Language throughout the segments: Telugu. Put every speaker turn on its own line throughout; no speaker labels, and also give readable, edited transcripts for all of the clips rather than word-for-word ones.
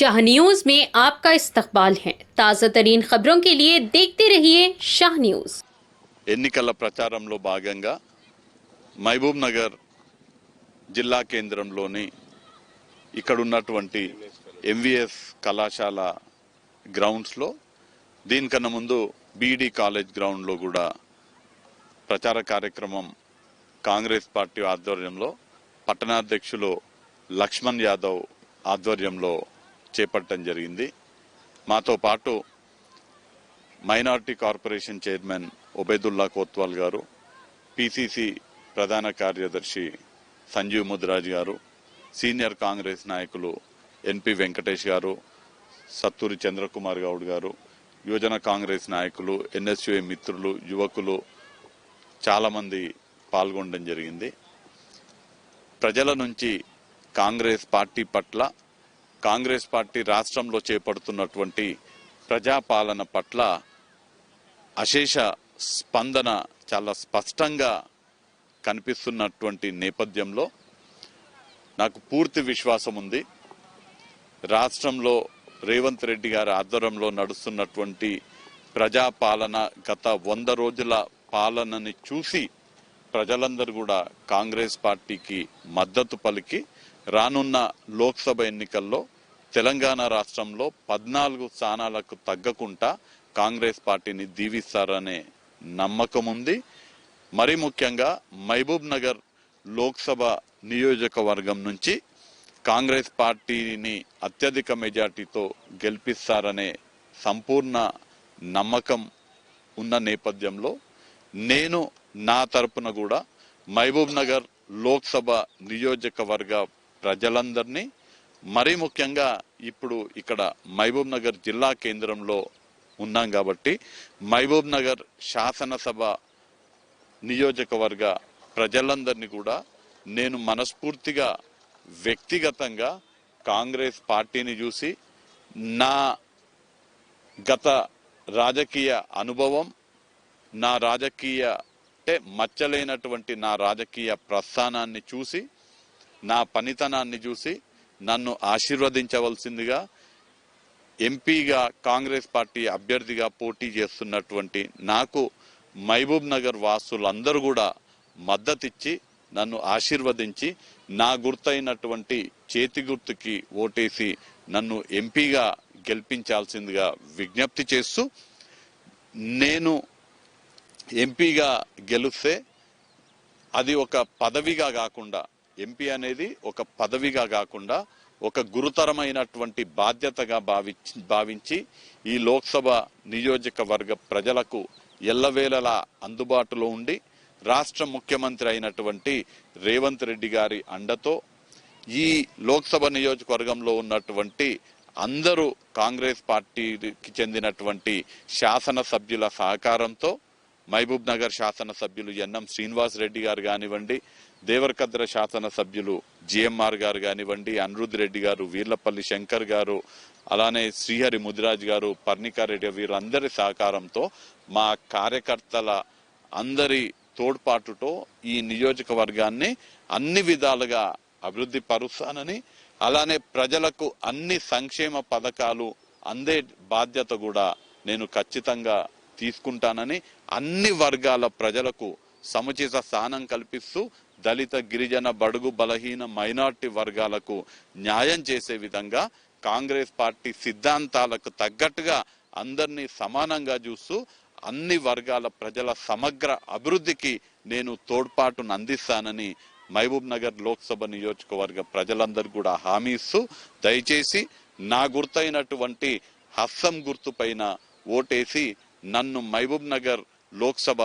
शाह न्यूज में आपका इस्तकबाल है। ताज़ा तरीन खबरों के लिए देखते रहिए शाह न्यूज।
ఎన్నికల ప్రచారంలో భాగంగా మహబూబ్ నగర్ జిల్లా కేంద్రంలోని ఇక్కడ ఉన్నటువంటి ఎంవిఎస్ కళాశాల గ్రౌండ్స్లో దీనికన్నా ముందు బీఈడి కాలేజ్ గ్రౌండ్లో కూడా ప్రచార కార్యక్రమం కాంగ్రెస్ పార్టీ ఆధ్వర్యంలో పట్టణాధ్యక్షులు లక్ష్మణ్ యాదవ్ ఆధ్వర్యంలో చేపట్టడం జరిగింది. మాతో పాటు minority corporation chairman Obaidullah Kotwal గారు, పిసిసి ప్రధాన కార్యదర్శి సంజీవ్ ముద్రాజ్ గారు, సీనియర్ కాంగ్రెస్ నాయకులు ఎన్పి వెంకటేష్ గారు, సత్తూరి చంద్రకుమార్ గౌడ్ గారు, యువజన కాంగ్రెస్ నాయకులు, ఎన్ఎస్యుఏ మిత్రులు, యువకులు చాలా మంది పాల్గొనడం జరిగింది. ప్రజల నుంచి కాంగ్రెస్ పార్టీ పట్ల, కాంగ్రెస్ పార్టీ రాష్ట్రంలో చేపడుతున్నటువంటి ప్రజాపాలన పట్ల అశేష స్పందన చాలా స్పష్టంగా కనిపిస్తున్నటువంటి నేపథ్యంలో నాకు పూర్తి విశ్వాసం ఉంది. రాష్ట్రంలో రేవంత్ రెడ్డి గారి ఆధ్వర్యంలో నడుస్తున్నటువంటి ప్రజాపాలన, గత 100 రోజుల పాలనని చూసి ప్రజలందరూ కూడా కాంగ్రెస్ పార్టీకి మద్దతు పలికి రానున్న లోక్సభ ఎన్నికల్లో తెలంగాణ రాష్ట్రంలో 14 స్థానాలకు తగ్గకుండా కాంగ్రెస్ పార్టీని దీవిస్తారనే నమ్మకం ఉంది. మరి ముఖ్యంగా మహబూబ్ నగర్ లోక్సభ నియోజకవర్గం నుంచి కాంగ్రెస్ పార్టీని అత్యధిక మెజార్టీతో గెలిపిస్తారనే సంపూర్ణ నమ్మకం ఉన్న నేపథ్యంలో నేను నా తరపున కూడా మహబూబ్ నగర్ లోక్సభ నియోజకవర్గ ప్రజలందరినీ, మరీ ముఖ్యంగా ఇప్పుడు ఇక్కడ మహబూబ్ నగర్ జిల్లా కేంద్రంలో ఉన్నాం కాబట్టి మహబూబ్ నగర్ శాసనసభ నియోజకవర్గ ప్రజలందరినీ కూడా నేను మనస్ఫూర్తిగా వ్యక్తిగతంగా కాంగ్రెస్ పార్టీని చూసి నా గత రాజకీయ అనుభవం, నా రాజకీయ మచ్చలేనటువంటి నా రాజకీయ ప్రస్థానాన్ని చూసి, నా పనితనాన్ని చూసి నన్ను ఆశీర్వదించవలసిందిగా ఎంపీగా కాంగ్రెస్ పార్టీ అభ్యర్థిగా పోటీ చేస్తున్నటువంటి నాకు మహబూబ్ నగర్ వాసులందరూ కూడా మద్దతిచ్చి నన్ను ఆశీర్వదించి నా గుర్తైనటువంటి చేతి గుర్తుకి ఓటేసి నన్ను ఎంపీగా గెలిపించాల్సిందిగా విజ్ఞప్తి చేస్తూ, నేను ఎంపీగా గెలిస్తే అది ఒక పదవిగా కాకుండా, ఎంపీ అనేది ఒక పదవిగా కాకుండా ఒక గురుతరమైనటువంటి బాధ్యతగా భావించి ఈ లోక్సభ నియోజకవర్గ ప్రజలకు ఎల్లవేళలా అందుబాటులో ఉండి రాష్ట్ర ముఖ్యమంత్రి అయినటువంటి రేవంత్ రెడ్డి గారి అండతో ఈ లోక్సభ నియోజకవర్గంలో ఉన్నటువంటి అందరూ కాంగ్రెస్ పార్టీకి చెందినటువంటి శాసనసభ్యుల సహకారంతో మహబూబ్ నగర్ శాసనసభ్యులు ఎన్ఎం శ్రీనివాస్ రెడ్డి గారు కానివ్వండి, దేవరకద్ర శాసనసభ్యులు జిఎంఆర్ గారు కానివ్వండి, అనిరుద్ రెడ్డి గారు, వీర్లపల్లి శంకర్ గారు, అలానే శ్రీహరి ముదిరాజ్ గారు, పర్ణికారెడ్డి, వీరందరి సహకారంతో మా కార్యకర్తల అందరి తోడ్పాటుతో ఈ నియోజకవర్గాన్ని అన్ని విధాలుగా అభివృద్ధి పరుస్తానని, అలానే ప్రజలకు అన్ని సంక్షేమ పథకాలు అందే బాధ్యత కూడా నేను ఖచ్చితంగా తీసుకుంటానని, అన్ని వర్గాల ప్రజలకు సముచిత స్థానం కల్పిస్తూ దళిత, గిరిజన, బడుగు, బలహీన, మైనార్టీ వర్గాలకు న్యాయం చేసే విధంగా కాంగ్రెస్ పార్టీ సిద్ధాంతాలకు తగ్గట్టుగా అందరినీ సమానంగా చూస్తూ అన్ని వర్గాల ప్రజల సమగ్ర అభివృద్ధికి నేను తోడ్పాటును అందిస్తానని మహబూబ్ నగర్ లోక్సభ నియోజకవర్గ ప్రజలందరూ కూడా హామీ ఇస్తూ, దయచేసి నా గుర్తైనటువంటి హస్తం గుర్తు పైన ఓటేసి నన్ను మహబూబ్ నగర్ లోక్సభ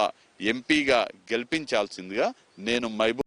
ఎంపీగా గెలిపించాల్సిందిగా నేను మహబూబ్